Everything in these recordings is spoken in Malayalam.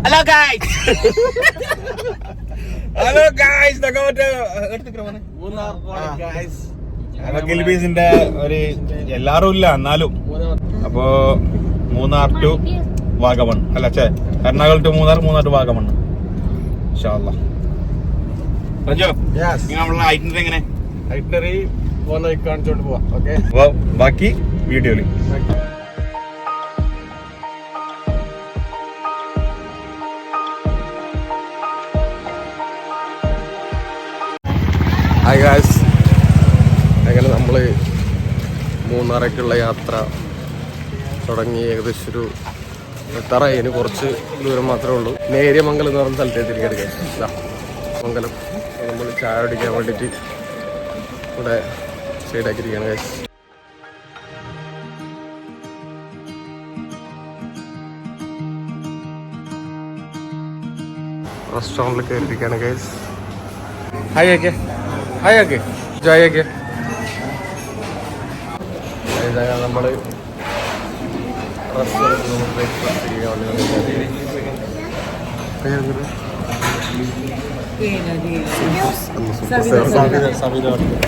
Hello guys. Hello guys. ഗിൽബീസിന്റെ ഒരു എല്ലാരും ഇല്ല എന്നാലും അപ്പോ മൂന്നാർ ടു വാഗമൺ അല്ല എറണാകുളം ടു മൂന്നാർ, മൂന്നാർ ടു വാഗമൺ. റജോ നമ്മളെ ഐറ്റിനറി എങ്ങനെ? ഐറ്റിനറി കാണിച്ചോണ്ട് പോവാം. ഓക്കെ, ബാക്കി വീഡിയോയില്. ഹായ് ഗായ്സ്, അങ്ങനെ നമ്മൾ മൂന്നാറേക്കുള്ള യാത്ര തുടങ്ങി. ഏകദേശം ഒരു എത്താറായി, കുറച്ച് ദൂരം മാത്രമേ ഉള്ളൂ. നേര്യമംഗലം എന്ന് പറഞ്ഞ സ്ഥലത്തേക്ക് മംഗലം നമ്മൾ ചായ അടിക്കാൻ വേണ്ടിയിട്ട് ഇവിടെ സൈഡാക്കിയിരിക്കുകയാണ് ഗായ്സ്. റെസ്റ്റോറൻറ്റിൽ കയറിയിരിക്കുകയാണ് ഗായ്സ്. ഹായ് ആക്കെ, ഹായ് ആക്കെ, ജോയ് ആക്കെ. നമ്മൾ ബ്രേക്ക്ഫാസ്റ്റ് ചെയ്യാൻ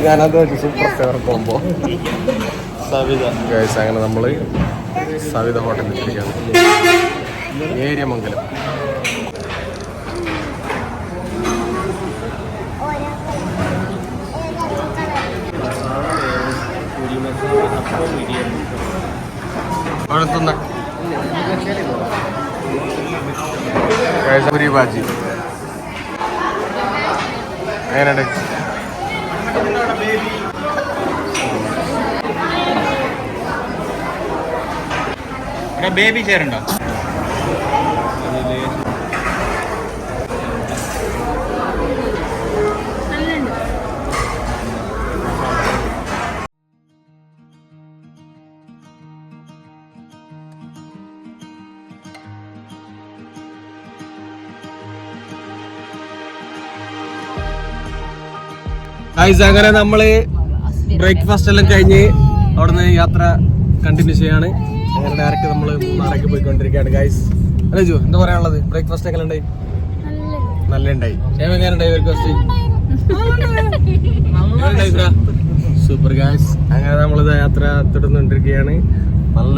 ഞാനത് super favour combo Savitha guys. അങ്ങനെ നമ്മൾ സവിത ഹോട്ടലിൽ എത്തിയിരിക്കുകയാണ്, നേര്യമംഗലം. പൂരി ബാജി എങ്ങനെയുണ്ട്? ബേബി ചെയർ ഉണ്ടോ? അങ്ങനെ നമ്മള് ബ്രേക്ക്ഫാസ്റ്റ് എല്ലാം കഴിഞ്ഞ് അവിടുന്ന് യാത്ര കണ്ടിന്യൂ ചെയ്യാണ്. അങ്ങനെ ഡയറക്റ്റ് നമ്മള് മൂന്നാറേക്ക് പോയിക്കൊണ്ടിരിക്കുകയാണ് ഗൈസ്. അല്ലേ ജോ, എന്താ പറയാനുള്ളത്? ബ്രേക്ക്ഫാസ്റ്റ് എങ്ങനെ ഉണ്ടായി? നല്ല ഉണ്ടായി. എങ്ങനെ ഉണ്ടായി ബ്രേക്ക്ഫാസ്റ്റ്? Super guys. അങ്ങനെ നമ്മളിത് യാത്ര തുടർന്നുകൊണ്ടിരിക്കുകയാണ്. നല്ല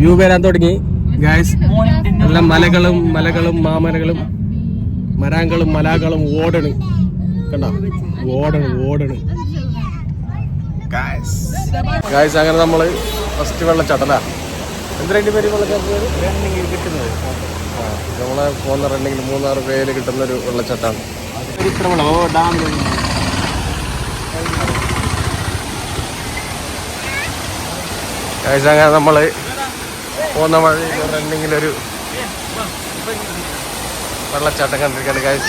വ്യൂ വരാൻ തുടങ്ങി ഗൈസ്. നല്ല മലകളും മാമലകളും മരങ്ങളും മലകളും ഓടണ് കണ്ടോ, ഓടണ് ഗൈസ്. അങ്ങനെ നമ്മള് ഫസ്റ്റ് വെള്ളച്ചാട്ടല്ല, എന്തിനായിട്ട് പേര് വെള്ളച്ചാട്ടം കിട്ടുന്നത്? നമ്മളെ പോകുന്ന റണ്ണിങ്ങിൽ മൂന്നാറ് പേര് കിട്ടുന്ന ഒരു വെള്ളച്ചാട്ടമാണ്. ഗൈസ് അങ്ങനെ നമ്മള് പോകുന്ന വഴി റണ്ണിങ്ങിലൊരു വെള്ളച്ചാട്ടം കണ്ടിരിക്കുകയാണ് ഗൈസ്.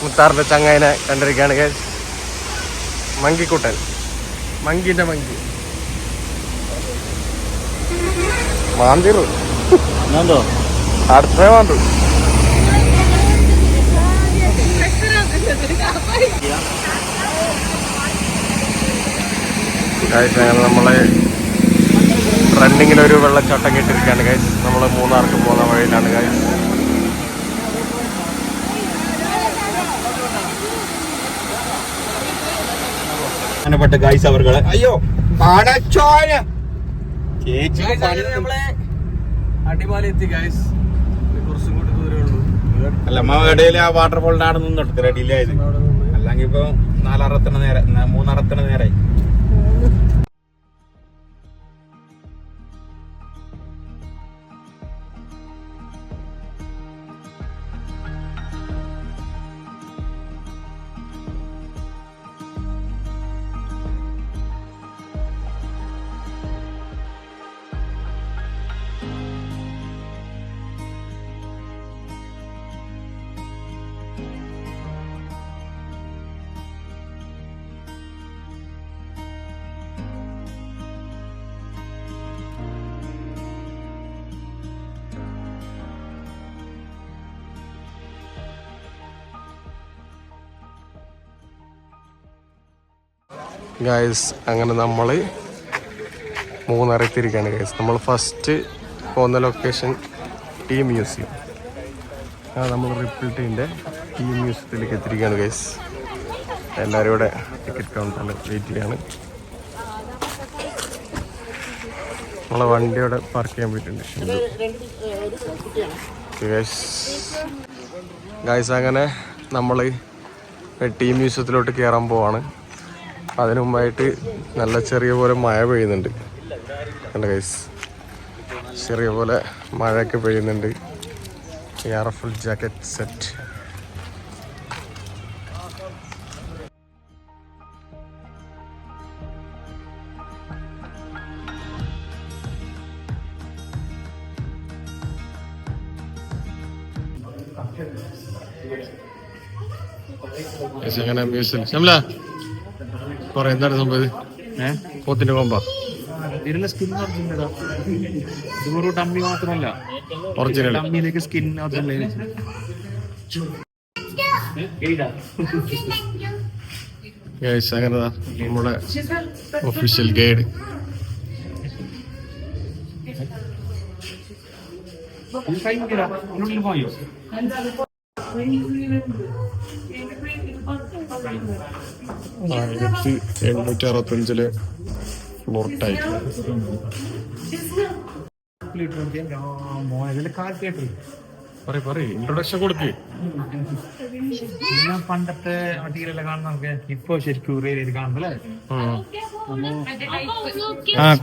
മുത്താറിന്റെ ചങ്ങായിനെ കണ്ടിരിക്കുകയാണ് ഗൈസ്. മങ്കിക്കുട്ടൻ, മങ്കിന്റെ മങ്കി മാന്തിറു അടുത്ത മാന്തു. ഗൈസ് അങ്ങനെ നമ്മളെ റണ്ണിങ്ങിലൊരു വെള്ളച്ചാട്ടം കേട്ടിരിക്കുകയാണ് ഗൈസ്. നമ്മള് മൂന്നാർക്ക് പോകുന്ന വഴിയിലാണ് ഗൈസ്. ഗൈസ് അവർകള് അയ്യോ അടിമാലി എത്തി ഗൈസ്. കുറച്ചും കൂടി ദൂരമേ ഉള്ളൂ. അല്ല ഇടയിൽ ആ വാട്ടർഫോളിന്റെ ആടെ നിന്നെടുത്ത് ഡിലേ ആയത്. അല്ലെങ്കിൽ ഇപ്പൊ മൂന്നാറത്തിന് നേരെ. ഗൈസ് അങ്ങനെ നമ്മൾ മൂന്നാറെത്തിയിരിക്കുകയാണ് ഗൈസ്. നമ്മൾ ഫസ്റ്റ് പോകുന്ന ലൊക്കേഷൻ ടീ മ്യൂസിയം. നമ്മൾ റിപ്പിൾ ടീമിൻ്റെ ഈ മ്യൂസിയത്തിലേക്ക് എത്തിയിരിക്കുകയാണ് ഗൈസ്. എല്ലാവരും ഇവിടെ ടിക്കറ്റ് കൗണ്ടറിൽ വെയിറ്റ് ചെയ്യാണ്. നമ്മളെ വണ്ടി അവിടെ പാർക്ക് ചെയ്യാൻ പോയിട്ടുണ്ട് ഗൈസ്. അങ്ങനെ നമ്മൾ ടീം മ്യൂസിയത്തിലോട്ട് കയറാൻ പോവാണ്. അതിനു മുമ്പായിട്ട് നല്ല ചെറിയ പോലെ മഴ പെയ്യുന്നുണ്ട് കണ്ട ഗൈസ്. ചെറിയ പോലെ മഴയൊക്കെ പെയ്യുന്നുണ്ട്. Full jacket set. എങ്ങനെ മ്യൂസിയം ശംല പറ എന്താണ് സംഭവം? പോത്തിന്റെ കൊമ്പ ഇതിലുള്ള സ്കിൻ ഒറിജിനൽ, ഇത് ഡമ്മി മാത്രമല്ല, ഒറിജിനൽ ഡമ്മിയിലേക്ക് സ്കിൻ ഒറിജിനൽ. അങ്ങനെ നമ്മുടെ ഒഫീഷ്യൽ ഗൈഡ്. പോയോ 1865 ഫ്ലോർ ടൈൽ. ഇൻട്രൊഡക്ഷൻ കൊടുക്ക്. പണ്ടത്തെ മറ്റീരിയൽ കാണുന്ന നമുക്ക് ഇപ്പൊ ശരിക്കും ഇത് കാണുന്നല്ലേ.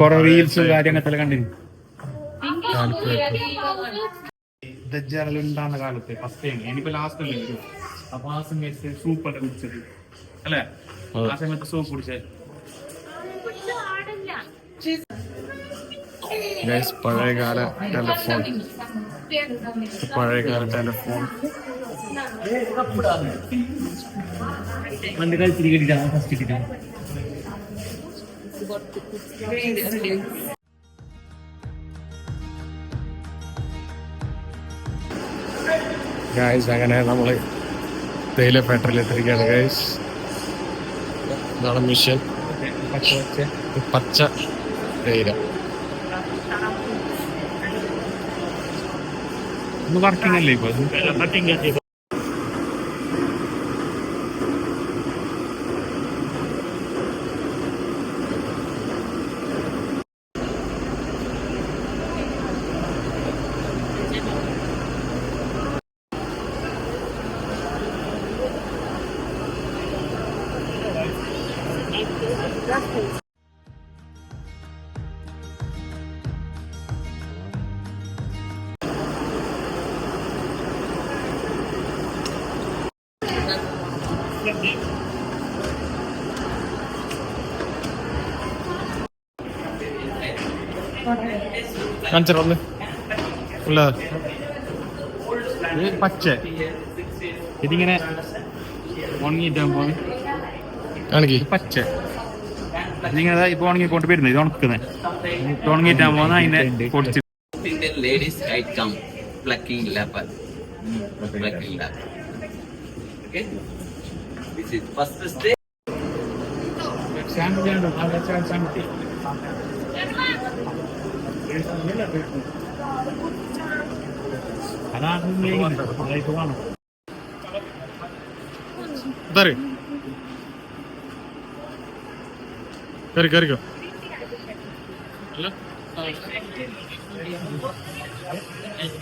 കൊറേ റീൽസും കാര്യങ്ങളൊക്കെ കണ്ടിരുന്നു. ഉണ്ടാകുന്ന കാലത്ത് ഫസ്റ്റ് ടൈം എനിക്കിപ്പോ ലാസ്റ്റ് അല്ലേ അപ്പൊ ആ സമയത്ത് സൂപ്പൊക്കെ കുടിച്ചത് അല്ലേ? ആ സമയത്ത് സൂപ്പ് കുടിച്ചത് പഴയകാല ടെലിഫോൺ. പഴയകാല ടെലിഫോൺ പണ്ട് കളിച്ചിരി കിട്ടിട്ടാണ് ഫസ്റ്റ് കിട്ടാൻ. ഗൈസ് അങ്ങനെ നമ്മള് തേയില ഫാക്ടറിയിൽ എത്തിരിക്കുകയാണ് ഗൈസ്. ഇതാണ് മിഷൻ. പച്ച തേയില വർക്കിംഗ് അല്ലേ ഇപ്പൊ? കാണിച്ചറന്ന് പച്ച ഇതിങ്ങനെ ഉണങ്ങിട്ടാകുമ്പോ കാണിക്ക്. പച്ച ഇതിങ്ങനെ ഇപ്പൊ ഉണങ്ങിക്കൊണ്ട് വരുന്നത്, ഇത് ഉണക്കുന്നത് ഉണങ്ങിട്ടാകുമ്പോ അതിനെ പൊടിച്ച് ladies item plucking leopard. Plucking leopard. Okay. This is first stage. കറിക്കോ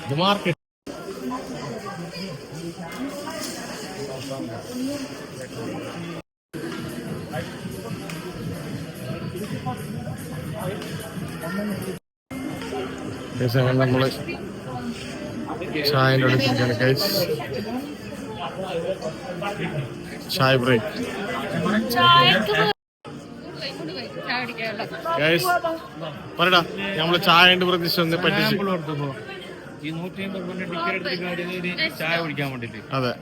ഇത് മാർക്കറ്റ്. നമ്മള് ചായൻ്റെ അടുത്തിരിക്കുകയാണ് ഗൈസ്. ചായ ബ്രേക്ക് ഗൈസ്. പറയടാ നമ്മള് ചായന്റെ പ്രതീക്ഷ ഒന്ന് പറ്റിച്ചു. ഈ 150 ടിക്കറ്റ് എടുത്തിട്ട് ചായ കുടിക്കാൻ വേണ്ടിട്ട്. അതെ,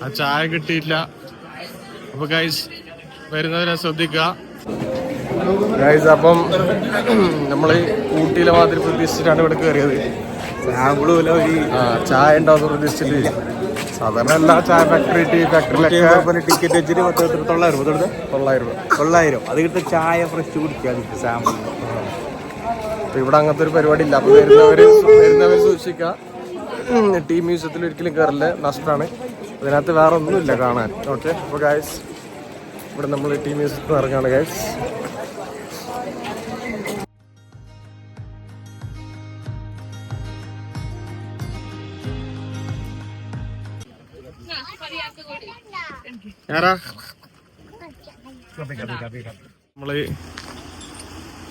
ആ ചായ കിട്ടിയില്ല. അപ്പൊ ഗൈസ് വരുന്നവരെ ശ്രദ്ധിക്കുക ഗൈസ്. അപ്പം നമ്മള് ഊട്ടിയിലെ മാതിരി പ്രതീക്ഷിച്ചിട്ടാണ് ഇവിടെ കയറിയത്. ചായ ഉണ്ടാവുന്ന പ്രതീക്ഷിച്ചിട്ട് സാധാരണ എല്ലാ ചായ ഫാക്ടറിയിലൊക്കെ ടിക്കറ്റ് വെച്ചിട്ട് 900 അത് കിട്ടും. ചായ ഫ്രഷ് കുടിക്കാൻ സാമ്പിൾ. അപ്പൊ ഇവിടെ അങ്ങനത്തെ ഒരു പരിപാടി ഇല്ല. അപ്പൊ വരുന്നവര് സൂക്ഷിക്കുക. ടീ മ്യൂസിയത്തിൽ ഒരിക്കലും കയറില്ല, നഷ്ടമാണ്. അതിനകത്ത് വേറെ ഒന്നുമില്ല കാണാൻ. ഓക്കെ, അപ്പോൾ ഗൈസ് ഇവിടെ നമ്മൾ ടീ മ്യൂസിയത്തിൽ ഇറങ്ങാണ് ഗൈസ്. നമ്മള്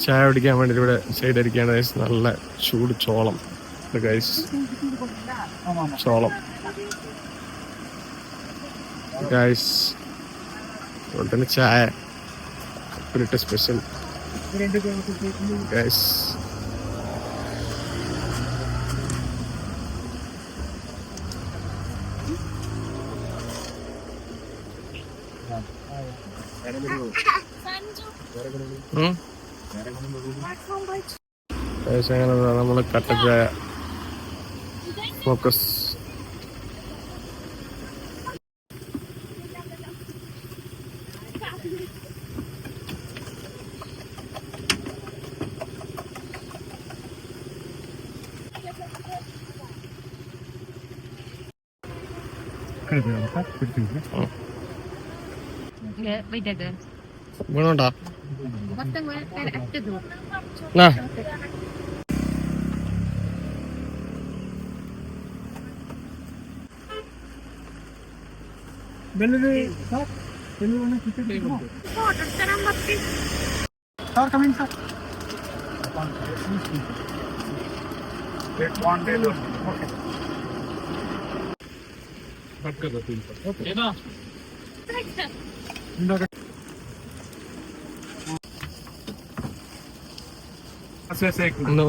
ചായ കുടിക്കാൻ വേണ്ടി ഇവിടെ സൈഡ് അടിക്കുകയാണ് ഗൈസ്. നല്ല ചൂട് ചോളം ഗൈസ്, ചോളം ഗൈസ്. അതുപോലെ തന്നെ ചായ ഇപ്പോഴത്തെ സ്പെഷ്യൽ ഗൈസ്. അങ്ങനെ നമ്മള് കട്ടച്ചായ ഫോക്കസ്. വേണോണ്ടാ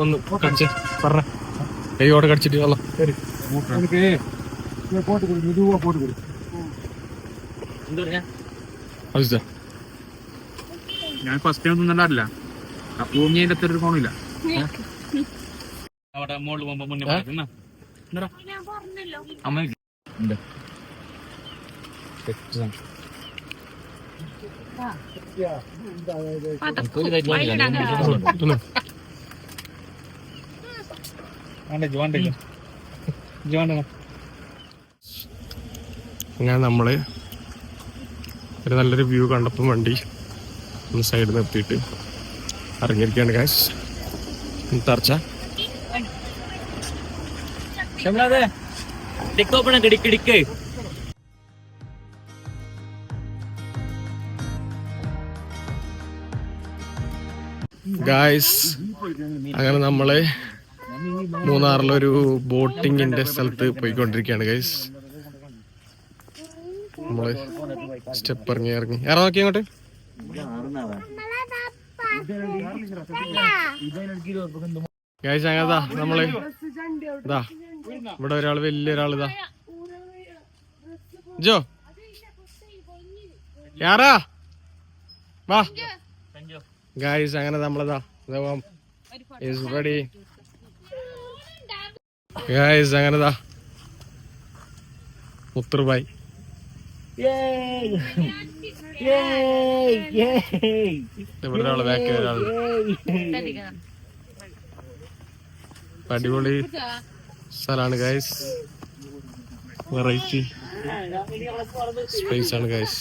ഒന്ന് കടിച്ച് പറഞ്ഞ കൈയോടെ കടിച്ചിട്ട് വെള്ളം ഞാൻ ഫസ്റ്റ് ടൈം ഒന്നും ഉണ്ടാവില്ല. അപ്പൊ അതിന്റെ അത്ര ഒരു ഫോണില്ല. അവിടെ മോളിൽ പോകുമ്പോ മുന്നേ അമ്മ അങ്ങനെ നമ്മള് ഒരു നല്ലൊരു വ്യൂ കണ്ടപ്പം വണ്ടി ഒന്ന് സൈഡിൽ നിർത്തിയിട്ട് ഇറങ്ങിയിരിക്കുകയാണ് ഗൈസ്. തർച്ച ഗൈസ്. അങ്ങനെ നമ്മള് മൂന്നാറിലൊരു ബോട്ടിങ്ങിന്റെ സ്ഥലത്ത് പോയിക്കൊണ്ടിരിക്കുകയാണ് ഗൈസ്. നമ്മള് സ്റ്റെപ്പ് ഇറങ്ങി നോക്കി അങ്ങോട്ട് ഗൈസ്. അങ്ങനെതാ നമ്മള് ഇതാ ഇവിടെ ഒരാള് വലിയൊരാൾ ഇതാ ജോ യാറാ വാ ഗൈസ്. അങ്ങനെ നമ്മളിതാ റെഡി ഗൈസ്. അങ്ങനെതാ മുത്തുർബായ് ഇവിടെ ഒരാള് ബാക്കിൽ ഒരാള്. അടിപൊളി സ്ഥലമാണ് ഗൈസ്, വെറൈറ്റി സ്പേസ് ആണ് ഗൈസ്.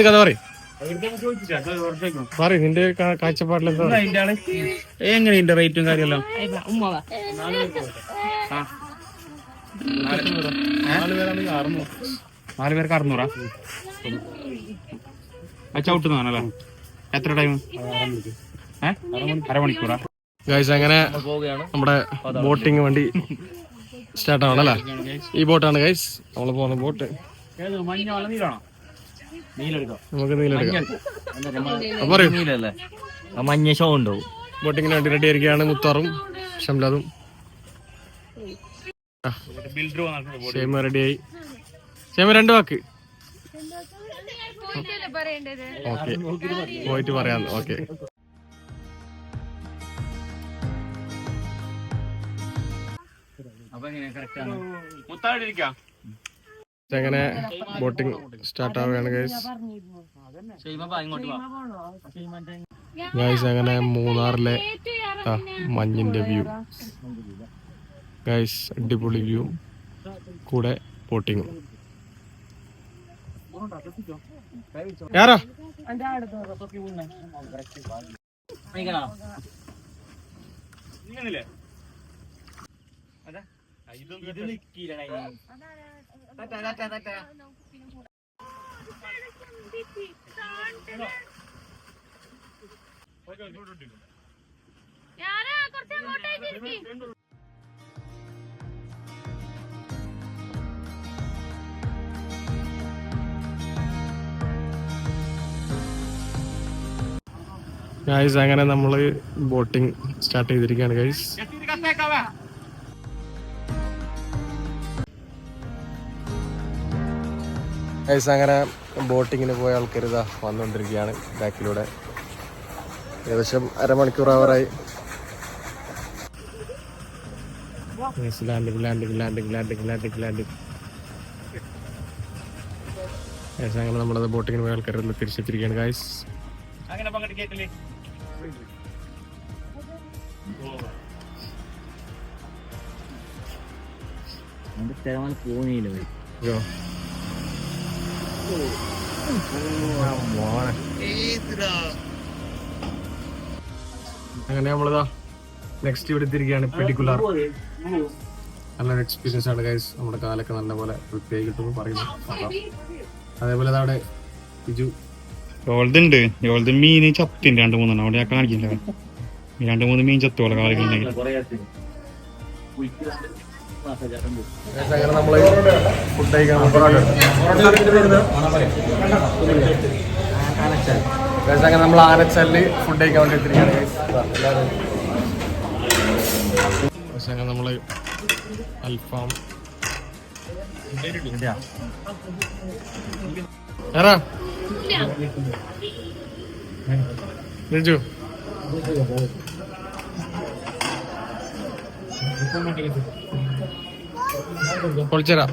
കഥ പറയും നിന്റെ കാഴ്ചപ്പാടിൽ എങ്ങനെയുണ്ട് റേറ്റും കാര്യമെല്ലാം? 4 പേർക്ക് 600. ചവിട്ടുന്നതാണല്ലേ? എത്ര ടൈം? അരമണിക്കൂറാ ഗൈസ്. അങ്ങനെ നമ്മുടെ ബോട്ടിങ് വണ്ടി സ്റ്റാർട്ട് ആവണല്ലേ? ഈ ബോട്ടാണ് ഗൈസ് നമ്മള് പോകുന്ന ബോട്ട്. നമുക്ക് നീലെടുക്കാം. മഞ്ഞ ഷോ ഉണ്ടാവും. ബോട്ടിങ്ങിന് വേണ്ടി റെഡി ആയിരിക്കുകയാണ് മുത്താറും ഷംലാദും. ഷേമ റെഡിയായി. ഷേമ 2 വാക്ക് ഓക്കെ പോയിട്ട് പറയാം. ഓക്കെ മുത്താടിരിക്കാം. അങ്ങനെ ബോട്ടിംഗ് സ്റ്റാർട്ട് ആവുകയാണ് ഗൈസ്. ഗൈസ് അങ്ങനെ മൂന്നാറിലെ മഞ്ഞിന്റെ വ്യൂ ഗൈസ്, അടിപൊളി വ്യൂ, കൂടെ ബോട്ടിങ്ങും. യാറാ ഇങ്ങനില്ലേ ഇത് നിക്കില്ല. ഗൈസ് അങ്ങനെ നമ്മള് ബോട്ടിംഗ് സ്റ്റാർട്ട് ചെയ്തിരിക്കുകയാണ് ഗൈസ്. ഗൈസ് അങ്ങനെ ബോട്ടിങ്ങിന് പോയ ആൾക്കാർ ഇതാ വന്നുകൊണ്ടിരിക്കുകയാണ് ബാക്കിലൂടെ. ഏകദേശം അരമണിക്കൂർ ആവറായി. Landing landing landing landing landing landing. Guys അങ്ങനെ നമ്മളത് ബോട്ടിങ്ങിന് പോയ ആൾക്കാരെല്ലാം തിരിച്ചെത്തിരിക്കുകയാണ് ഗൈസ്. അങ്ങനെ പങ്കെടുക്കത്തില്ലേ? യോ അങ്ങനെ നമ്മളിതാ നെക്സ്റ്റ് ഇവിടെ എത്തിയിരിക്കുകയാണ്. പെഡിക്കുലർ നല്ലൊരു എക്സ്പീരിയൻസ് ആണ് ഗൈസ്. നമ്മുടെ കാലൊക്കെ നല്ലപോലെ വൃത്തിയായി കിട്ടുമെന്ന് പറയുന്നു. അതേപോലെ അവിടെ ബിജു യോൾതുണ്ട്. യോൾത് മീന് ചത്തിന്റെ 2-3 അവിടെ ഞാൻ കാണിക്കില്ല. 2-3 മീൻ ചത്തോളെ കാലുകളുണ്ടെങ്കിൽ. അങ്ങനെ നമ്മള് ഫുഡ് കഴിക്കാൻ അങ്ങനെ നമ്മൾ ആനച്ചാലില് ഫുഡ് കഴിക്കാൻ വേണ്ടി എത്തിരിക്കുകയാണ് ഗൈസ്. അങ്ങനെ നമ്മള് അൽഫാം രജു പൊളിച്ചരാ.